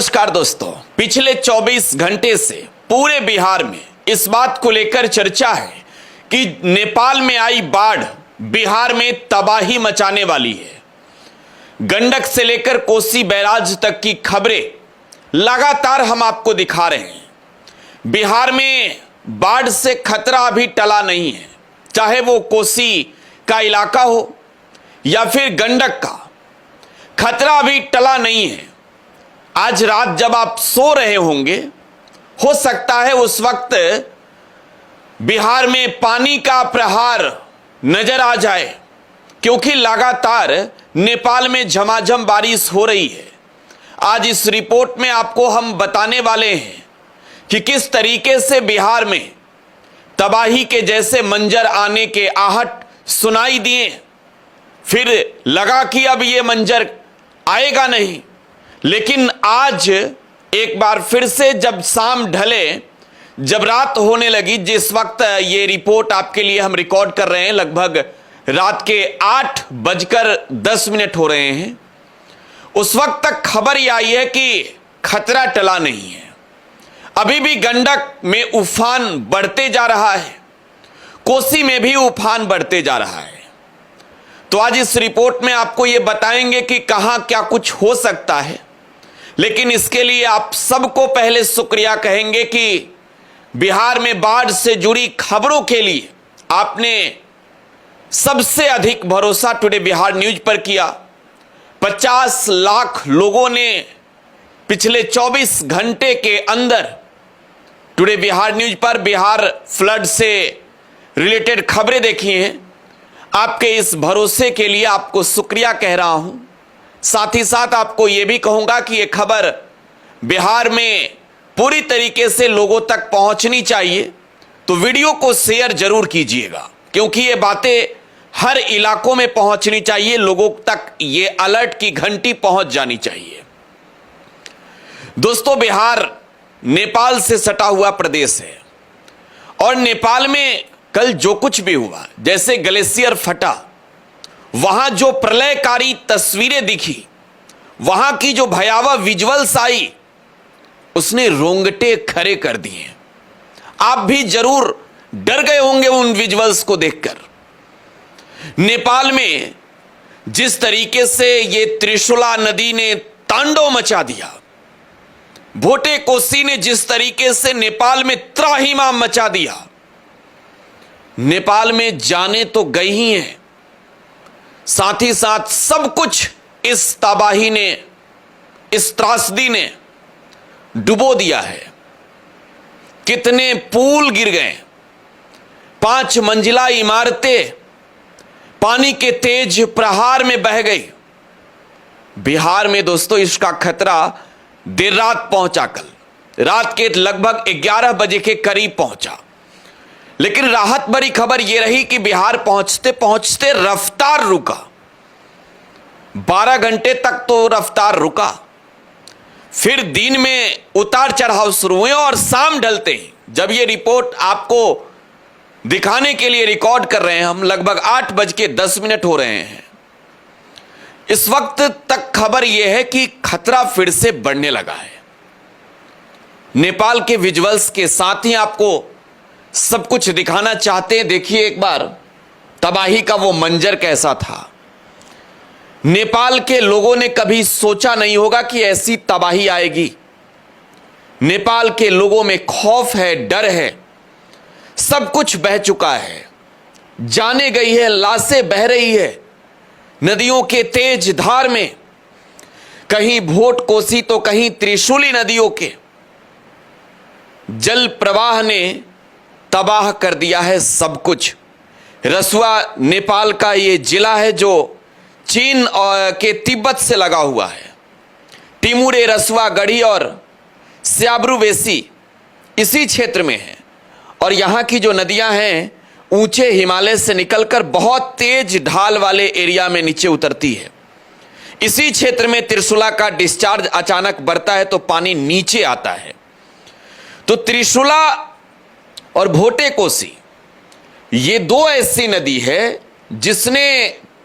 नमस्कार दोस्तों, पिछले 24 घंटे से पूरे बिहार में इस बात को लेकर चर्चा है कि नेपाल में आई बाढ़ बिहार में तबाही मचाने वाली है। गंडक से लेकर कोसी बैराज तक की खबरें लगातार हम आपको दिखा रहे हैं। बिहार में बाढ़ से खतरा अभी टला नहीं है, चाहे वो कोसी का इलाका हो या फिर गंडक का, खतरा अभी टला नहीं है। आज रात जब आप सो रहे होंगे, हो सकता है उस वक्त बिहार में पानी का प्रहार नजर आ जाए, क्योंकि लगातार नेपाल में झमाझम बारिश हो रही है। आज इस रिपोर्ट में आपको हम बताने वाले हैं कि किस तरीके से बिहार में तबाही के जैसे मंजर आने के आहट सुनाई दिए, फिर लगा कि अब ये मंजर आएगा नहीं, लेकिन आज एक बार फिर से जब शाम ढले, जब रात होने लगी, जिस वक्त ये रिपोर्ट आपके लिए हम रिकॉर्ड कर रहे हैं, लगभग रात के 8:10 हो रहे हैं, उस वक्त तक खबर यह आई है कि खतरा टला नहीं है। अभी भी गंडक में उफान बढ़ते जा रहा है, कोसी में भी उफान बढ़ते जा रहा है। तो आज इस रिपोर्ट में आपको यह बताएंगे कि कहां क्या कुछ हो सकता है, लेकिन इसके लिए आप सबको पहले शुक्रिया कहेंगे कि बिहार में बाढ़ से जुड़ी खबरों के लिए आपने सबसे अधिक भरोसा टुडे बिहार न्यूज पर किया। 50 लाख लोगों ने पिछले 24 घंटे के अंदर टुडे बिहार न्यूज पर बिहार फ्लड से रिलेटेड खबरें देखी हैं। आपके इस भरोसे के लिए आपको शुक्रिया कह रहा हूं। साथ ही साथ आपको यह भी कहूंगा कि यह खबर बिहार में पूरी तरीके से लोगों तक पहुंचनी चाहिए, तो वीडियो को शेयर जरूर कीजिएगा, क्योंकि ये बातें हर इलाकों में पहुंचनी चाहिए, लोगों तक ये अलर्ट की घंटी पहुंच जानी चाहिए। दोस्तों, बिहार नेपाल से सटा हुआ प्रदेश है और नेपाल में कल जो कुछ भी हुआ, जैसे ग्लेशियर फटा, वहां जो प्रलयकारी तस्वीरें दिखी, वहां की जो भयावह विजुअल्स आई, उसने रोंगटे खड़े कर दिए। आप भी जरूर डर गए होंगे उन विजुअल्स को देखकर। नेपाल में जिस तरीके से ये त्रिशूला नदी ने तांडव मचा दिया, भोटे कोसी ने जिस तरीके से नेपाल में त्राहिमाम मचा दिया, नेपाल में जाने तो गई ही हैं, साथ ही साथ सब कुछ इस तबाही ने, इस त्रासदी ने डुबो दिया है। कितने पुल गिर गए, 5 मंजिला इमारतें पानी के तेज प्रहार में बह गई। बिहार में दोस्तों इसका खतरा देर रात पहुंचा, कल रात के लगभग 11 बजे के करीब पहुंचा। लेकिन राहत भरी खबर यह रही कि बिहार पहुंचते पहुंचते रफ्तार रुका। 12 घंटे तक तो रफ्तार रुका, फिर दिन में उतार चढ़ाव शुरू हुए और शाम ढलते ही, जब यह रिपोर्ट आपको दिखाने के लिए रिकॉर्ड कर रहे हैं हम, लगभग 8:10 हो रहे हैं, इस वक्त तक खबर यह है कि खतरा फिर से बढ़ने लगा है। नेपाल के विजुअल्स के साथ ही आपको सब कुछ दिखाना चाहते हैं। देखिए एक बार तबाही का वो मंजर कैसा था। नेपाल के लोगों ने कभी सोचा नहीं होगा कि ऐसी तबाही आएगी। नेपाल के लोगों में खौफ है, डर है, सब कुछ बह चुका है, जाने गई है, लाशें बह रही है नदियों के तेज धार में, कहीं भोट कोसी तो कहीं त्रिशूली नदियों के जल प्रवाह ने तबाह कर दिया है सब कुछ। रसुआ नेपाल का ये जिला है जो चीन के तिब्बत से लगा हुआ है। टिमुरे, रसुआ, गढ़ी और स्याब्रुवेसी इसी क्षेत्र में है, और यहाँ की जो नदियाँ हैं ऊंचे हिमालय से निकलकर बहुत तेज ढाल वाले एरिया में नीचे उतरती है। इसी क्षेत्र में त्रिशूला का डिस्चार्ज अचानक बढ़ता है तो पानी नीचे आता है। तो त्रिशूला और भोटे कोसी ये 2 ऐसी नदी है जिसने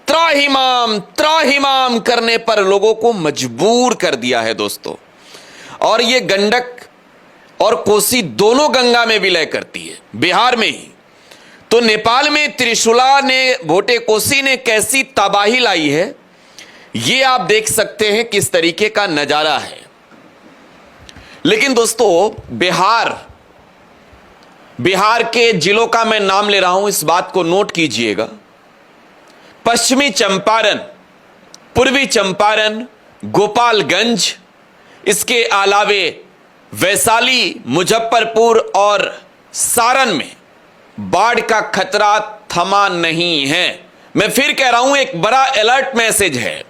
त्राहिमाम त्राहिमाम करने पर लोगों को मजबूर कर दिया है। दोस्तों, और ये गंडक और कोसी दोनों गंगा में विलय करती है, बिहार में ही। तो नेपाल में त्रिशूला ने, भोटे कोसी ने कैसी तबाही लाई है, ये आप देख सकते हैं किस तरीके का नजारा है। लेकिन दोस्तों, बिहार के जिलों का मैं नाम ले रहा हूं, इस बात को नोट कीजिएगा। पश्चिमी चंपारण, पूर्वी चंपारण, गोपालगंज, इसके अलावे वैशाली, मुजफ्फरपुर और सारण में बाढ़ का खतरा थमा नहीं है। मैं फिर कह रहा हूं, एक बड़ा अलर्ट मैसेज है।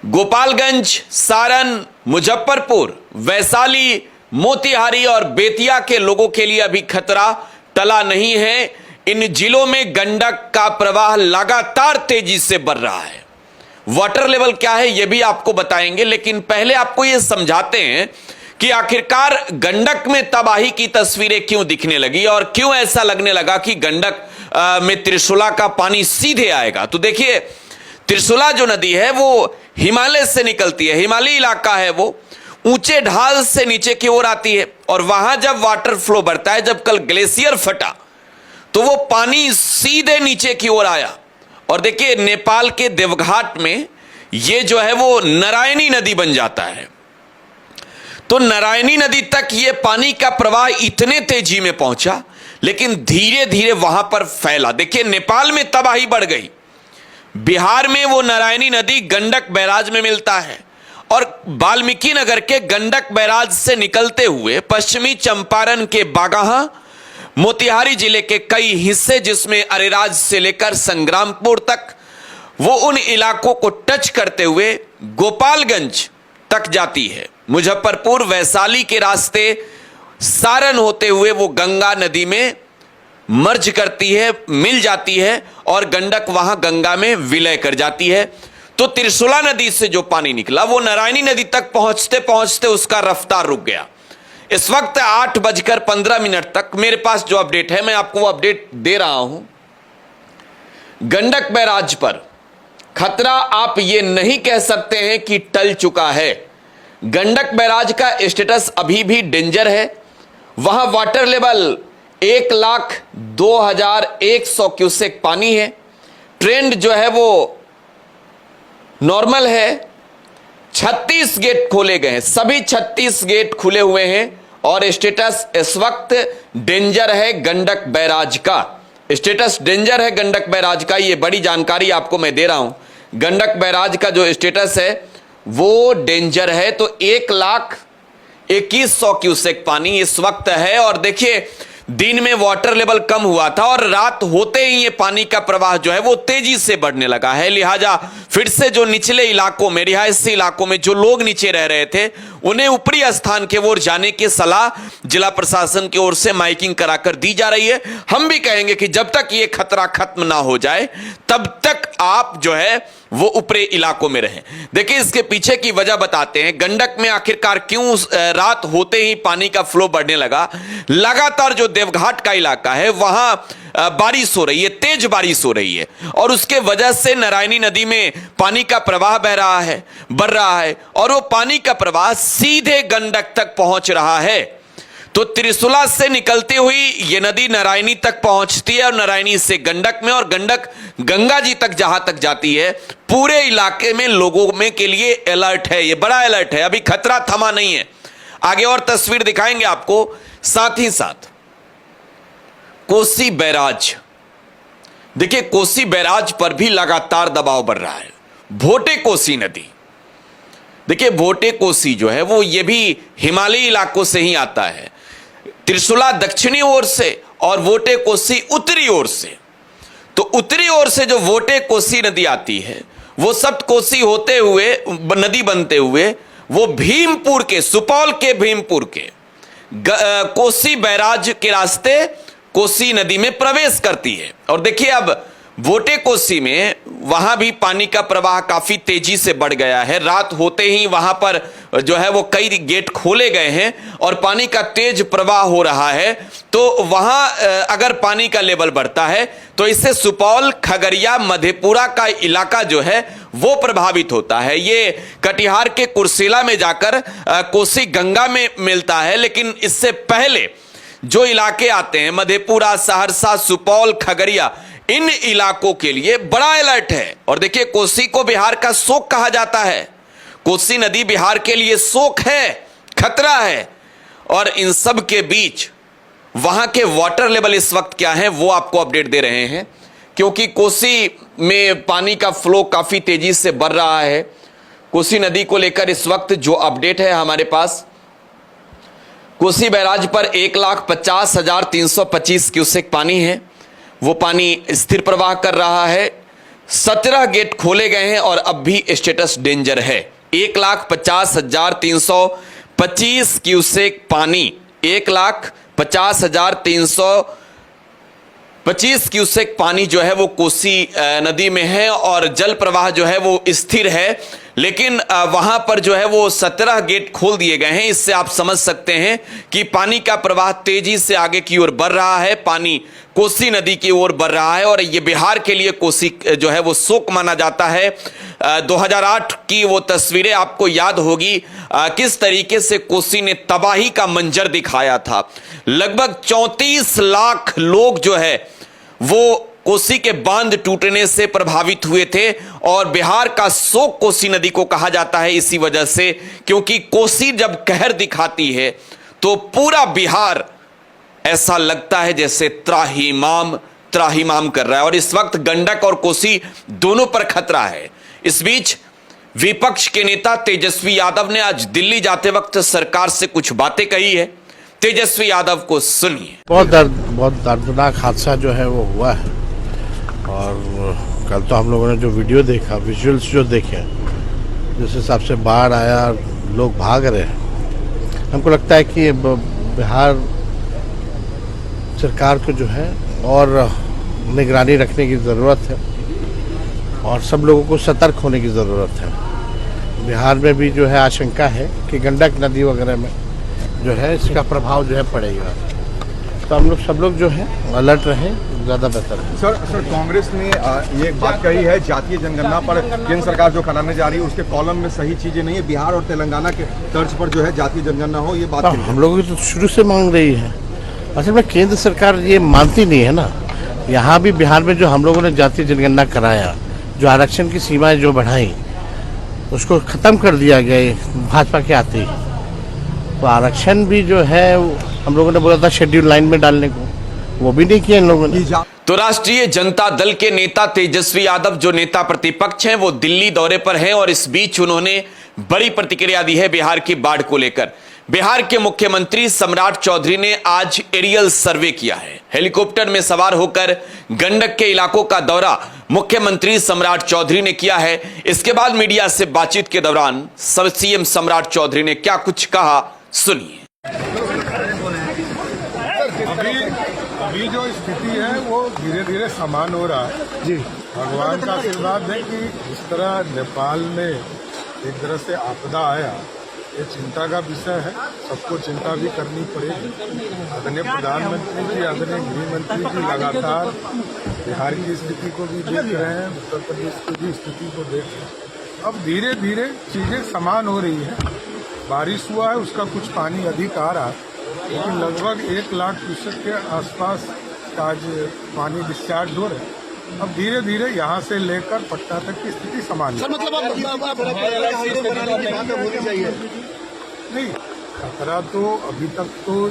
गोपालगंज, सारण, मुजफ्फरपुर, वैशाली, मोतिहारी और बेतिया के लोगों के लिए अभी खतरा टला नहीं है। इन जिलों में गंडक का प्रवाह लगातार तेजी से बढ़ रहा है। वाटर लेवल क्या है यह भी आपको बताएंगे, लेकिन पहले आपको यह समझाते हैं कि आखिरकार गंडक में तबाही की तस्वीरें क्यों दिखने लगी और क्यों ऐसा लगने लगा कि गंडक में त्रिशूला का पानी सीधे आएगा। तो देखिए, त्रिशूला जो नदी है वो हिमालय से निकलती है, हिमालयी इलाका है, वो ऊंचे ढाल से नीचे की ओर आती है। और वहां जब वाटर फ्लो बढ़ता है, जब कल ग्लेशियर फटा तो वो पानी सीधे नीचे की ओर आया। और देखिए, नेपाल के देवघाट में ये जो है वो नारायणी नदी बन जाता है। तो नारायणी नदी तक ये पानी का प्रवाह इतने तेजी में पहुंचा, लेकिन धीरे धीरे वहां पर फैला। देखिए, नेपाल में तबाही बढ़ गई, बिहार में वो नारायणी नदी गंडक बैराज में मिलता है और वाल्मीकि नगर के गंडक बैराज से निकलते हुए पश्चिमी चंपारण के बागाहा, मोतिहारी जिले के कई हिस्से, जिसमें अरेराज से लेकर संग्रामपुर तक, वो उन इलाकों को टच करते हुए गोपालगंज तक जाती है। मुजफ्फरपुर, वैशाली के रास्ते सारण होते हुए वो गंगा नदी में मर्ज करती है, मिल जाती है और गंडक वहां गंगा में विलय कर जाती है। तो त्रिशूला नदी से जो पानी निकला वो नारायणी नदी तक पहुंचते पहुंचते उसका रफ्तार रुक गया। इस वक्त 8:15 तक मेरे पास जो अपडेट है, मैं आपको वो अपडेट दे रहा हूं। गंडक बैराज पर खतरा आप ये नहीं कह सकते हैं कि टल चुका है। गंडक बैराज का स्टेटस अभी भी डेंजर है। वहां वाटर लेवल 1,02,100 क्यूसेक पानी है। ट्रेंड जो है वो नॉर्मल है। 36 गेट खोले गए हैं, सभी 36 गेट खुले हुए हैं और स्टेटस इस वक्त डेंजर है। गंडक बैराज का स्टेटस डेंजर है। गंडक बैराज का ये बड़ी जानकारी आपको मैं दे रहा हूं। गंडक बैराज का जो स्टेटस है वो डेंजर है। तो 1,21,000 क्यूसेक पानी इस वक्त है। और देखिए, दिन में वाटर लेवल कम हुआ था और रात होते ही ये पानी का प्रवाह जो है वो तेजी से बढ़ने लगा है। लिहाजा फिर से जो निचले इलाकों में, रिहायशी इलाकों में जो लोग नीचे रह रहे थे, उन्हें ऊपरी स्थान के ओर जाने की सलाह जिला प्रशासन की ओर से माइकिंग कराकर दी जा रही है। हम भी कहेंगे कि जब तक ये खतरा खत्म ना हो जाए तब तक आप जो है वो ऊपरी इलाकों में रहें। देखिए, इसके पीछे की वजह बताते हैं। गंडक में आखिरकार क्यों रात होते ही पानी का फ्लो बढ़ने लगा। लगातार जो देवघाट का इलाका है वहां बारिश हो रही है, तेज बारिश हो रही है और उसके वजह से नारायणी नदी में पानी का प्रवाह बह रहा है, बढ़ रहा है और वो पानी का प्रवाह सीधे गंडक तक पहुंच रहा है। तो त्रिशूला से निकलती हुई ये नदी नारायणी तक पहुंचती है और नारायणी से गंडक में, और गंडक गंगा जी तक जहां तक जाती है, पूरे इलाके में लोगों में के लिए अलर्ट है। ये बड़ा अलर्ट है, अभी खतरा थमा नहीं है। आगे और तस्वीर दिखाएंगे आपको। साथ ही साथ कोसी बैराज, देखिए कोसी बैराज पर भी लगातार दबाव बढ़ रहा है। भोटे कोसी नदी, देखिए भोटे कोसी जो है वो ये भी हिमालयी इलाकों से ही आता है। त्रिशूला दक्षिणी ओर से और वोटे कोसी उत्तरी ओर से। तो उत्तरी ओर से जो वोटे कोसी नदी आती है वो सप्त कोसी होते हुए नदी बनते हुए वो भीमपुर के, सुपौल के भीमपुर के कोसी बैराज के रास्ते कोसी नदी में प्रवेश करती है। और देखिए, अब वोटे कोसी में वहां भी पानी का प्रवाह काफी तेजी से बढ़ गया है। रात होते ही वहां पर जो है वो कई गेट खोले गए हैं और पानी का तेज प्रवाह हो रहा है। तो वहां अगर पानी का लेवल बढ़ता है तो इससे सुपौल, खगड़िया, मधेपुरा का इलाका जो है वो प्रभावित होता है। ये कटिहार के कुर्सेला में जाकर कोसी गंगा में मिलता है, लेकिन इससे पहले जो इलाके आते हैं मधेपुरा, सहरसा, सुपौल, खगड़िया, इन इलाकों के लिए बड़ा अलर्ट है। और देखिए, कोसी को बिहार का शोक कहा जाता है। कोसी नदी बिहार के लिए शोक है, खतरा है। और इन सब के बीच वहां के वाटर लेवल इस वक्त क्या है वो आपको अपडेट दे रहे हैं, क्योंकि कोसी में पानी का फ्लो काफी तेजी से बढ़ रहा है। कोसी नदी को लेकर इस वक्त जो अपडेट है हमारे पास, कोसी बैराज पर 1,50,325 क्यूसेक पानी है। वो पानी स्थिर प्रवाह कर रहा है। 17 गेट खोले गए हैं और अब भी स्टेटस डेंजर है। 1,50,325 क्यूसेक पानी, 1,50,325 क्यूसेक पानी जो है वो कोसी नदी में है और जल प्रवाह जो है वो स्थिर है। लेकिन वहां पर जो है वो 17 गेट खोल दिए गए हैं। इससे आप समझ सकते हैं कि पानी का प्रवाह तेजी से आगे की ओर बढ़ रहा है। पानी कोसी नदी की ओर बढ़ रहा है और ये बिहार के लिए कोसी जो है वो शोक माना जाता है। 2008 की वो तस्वीरें आपको याद होगी, किस तरीके से कोसी ने तबाही का मंजर दिखाया था। लगभग 34 लाख लोग जो है वो कोसी के बांध टूटने से प्रभावित हुए थे और बिहार का शोक कोसी नदी को कहा जाता है इसी वजह से, क्योंकि कोसी जब कहर दिखाती है तो पूरा बिहार ऐसा लगता है जैसे त्राहिमाम कर रहा है। और इस वक्त गंडक और कोसी दोनों पर खतरा है। इस बीच विपक्ष के नेता तेजस्वी यादव ने आज दिल्ली जाते वक्त सरकार से कुछ बातें कही है। तेजस्वी यादव को सुनिए। बहुत दर्दनाक हादसा जो है वो हुआ है और कल तो हम लोगों ने जो वीडियो देखा, विजुअल्स जो देखे, जिस हिसाब से बाढ़ आया, लोग भाग रहे हैं, हमको लगता है कि बिहार सरकार को जो है और निगरानी रखने की ज़रूरत है और सब लोगों को सतर्क होने की ज़रूरत है। बिहार में भी जो है आशंका है कि गंडक नदी वगैरह में जो है इसका प्रभाव जो है पड़ेगा, तो हम लोग सब लोग जो है अलर्ट रहें, ज़्यादा बेहतर है। सर कांग्रेस ने ये एक बात कही है, जातीय जनगणना पर केंद्र सरकार जो कराने जा रही है उसके कॉलम में सही चीजें नहीं है। बिहार और तेलंगाना के तर्ज पर जो है जातीय जनगणना हो, ये बात हम लोगों की तो शुरू से मांग रही है। असल में केंद्र सरकार ये मानती नहीं है ना। यहाँ भी बिहार में जो हम लोगों ने जातीय जनगणना कराया, जो आरक्षण की सीमाएं जो बढ़ाई, उसको ख़त्म कर दिया गया भाजपा के आते ही। तो आरक्षण भी जो है हम लोगों ने बोला था शेड्यूल लाइन में डालने को, वो भी नहीं किया इन लोगों ने। तो राष्ट्रीय जनता दल के नेता तेजस्वी यादव, जो नेता प्रतिपक्ष हैं, वो दिल्ली दौरे पर हैं और इस बीच उन्होंने बड़ी प्रतिक्रिया दी है बिहार की बाढ़ को लेकर। बिहार के मुख्यमंत्री सम्राट चौधरी ने आज एरियल सर्वे किया है। हेलीकॉप्टर में सवार होकर गंडक के इलाकों का दौरा मुख्यमंत्री सम्राट चौधरी ने किया है। इसके बाद मीडिया से बातचीत के दौरान सीएम सम्राट चौधरी ने क्या कुछ कहा, सुनिए। अभी जो स्थिति है वो धीरे धीरे समान हो रहा है जी। भगवान का आशीर्वाद है कि इस तरह नेपाल में एक तरह से आपदा आया, ये चिंता का विषय है। सबको चिंता भी करनी पड़ेगी। आदरणीय प्रधानमंत्री जी, आदरणीय गृह मंत्री जी लगातार बिहार की स्थिति को भी देख रहे हैं, उत्तर प्रदेश की भी स्थिति को देख रहे हैं। अब धीरे धीरे चीजें समान हो रही है। बारिश हुआ है, उसका कुछ पानी अधिक आ रहा है, लेकिन लगभग 1 लाख क्यूसेक के आसपास आज पानी डिस्चार्ज हो रहे हैं। अब धीरे धीरे यहाँ से लेकर पटना तक की स्थिति समान है। नहीं, खतरा तो अभी तक तो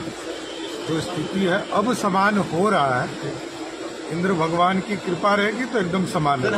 जो स्थिति है अब समान हो रहा है। इंद्र भगवान की कृपा रहेगी तो एकदम समान है।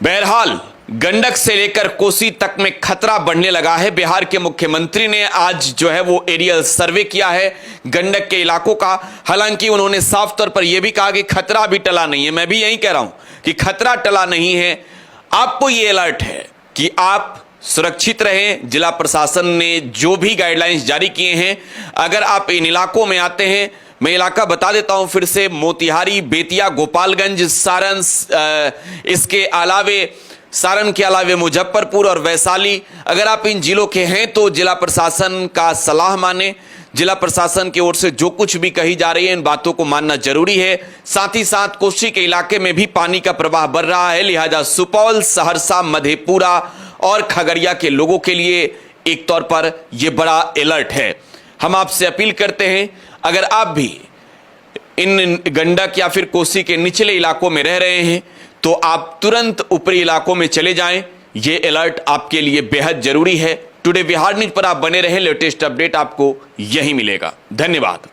बहरहाल गंडक से लेकर कोसी तक में खतरा बढ़ने लगा है। बिहार के मुख्यमंत्री ने आज जो है वो एरियल सर्वे किया है गंडक के इलाकों का। हालांकि उन्होंने साफ तौर पर यह भी कहा कि खतरा भी टला नहीं है। मैं भी यही कह रहा हूं कि खतरा टला नहीं है। आपको ये अलर्ट है कि आप सुरक्षित रहें। जिला प्रशासन ने जो भी गाइडलाइंस जारी किए हैं, अगर आप इन इलाकों में आते हैं, मैं इलाका बता देता हूं फिर से, मोतिहारी, बेतिया, गोपालगंज, सारण, इसके अलावे सारण के अलावे मुजफ्फरपुर और वैशाली। अगर आप इन जिलों के हैं तो जिला प्रशासन का सलाह माने। जिला प्रशासन की ओर से जो कुछ भी कही जा रही है इन बातों को मानना जरूरी है। साथ ही साथ कोसी के इलाके में भी पानी का प्रवाह बढ़ रहा है, लिहाजा सुपौल, सहरसा, मधेपुरा और खगड़िया के लोगों के लिए एक तौर पर यह बड़ा अलर्ट है। हम आपसे अपील करते हैं, अगर आप भी इन गंडक या फिर कोसी के निचले इलाकों में रह रहे हैं तो आप तुरंत ऊपरी इलाकों में चले जाएं। यह अलर्ट आपके लिए बेहद जरूरी है। टुडे बिहार न्यूज पर आप बने रहें, लेटेस्ट अपडेट आपको यही मिलेगा। धन्यवाद।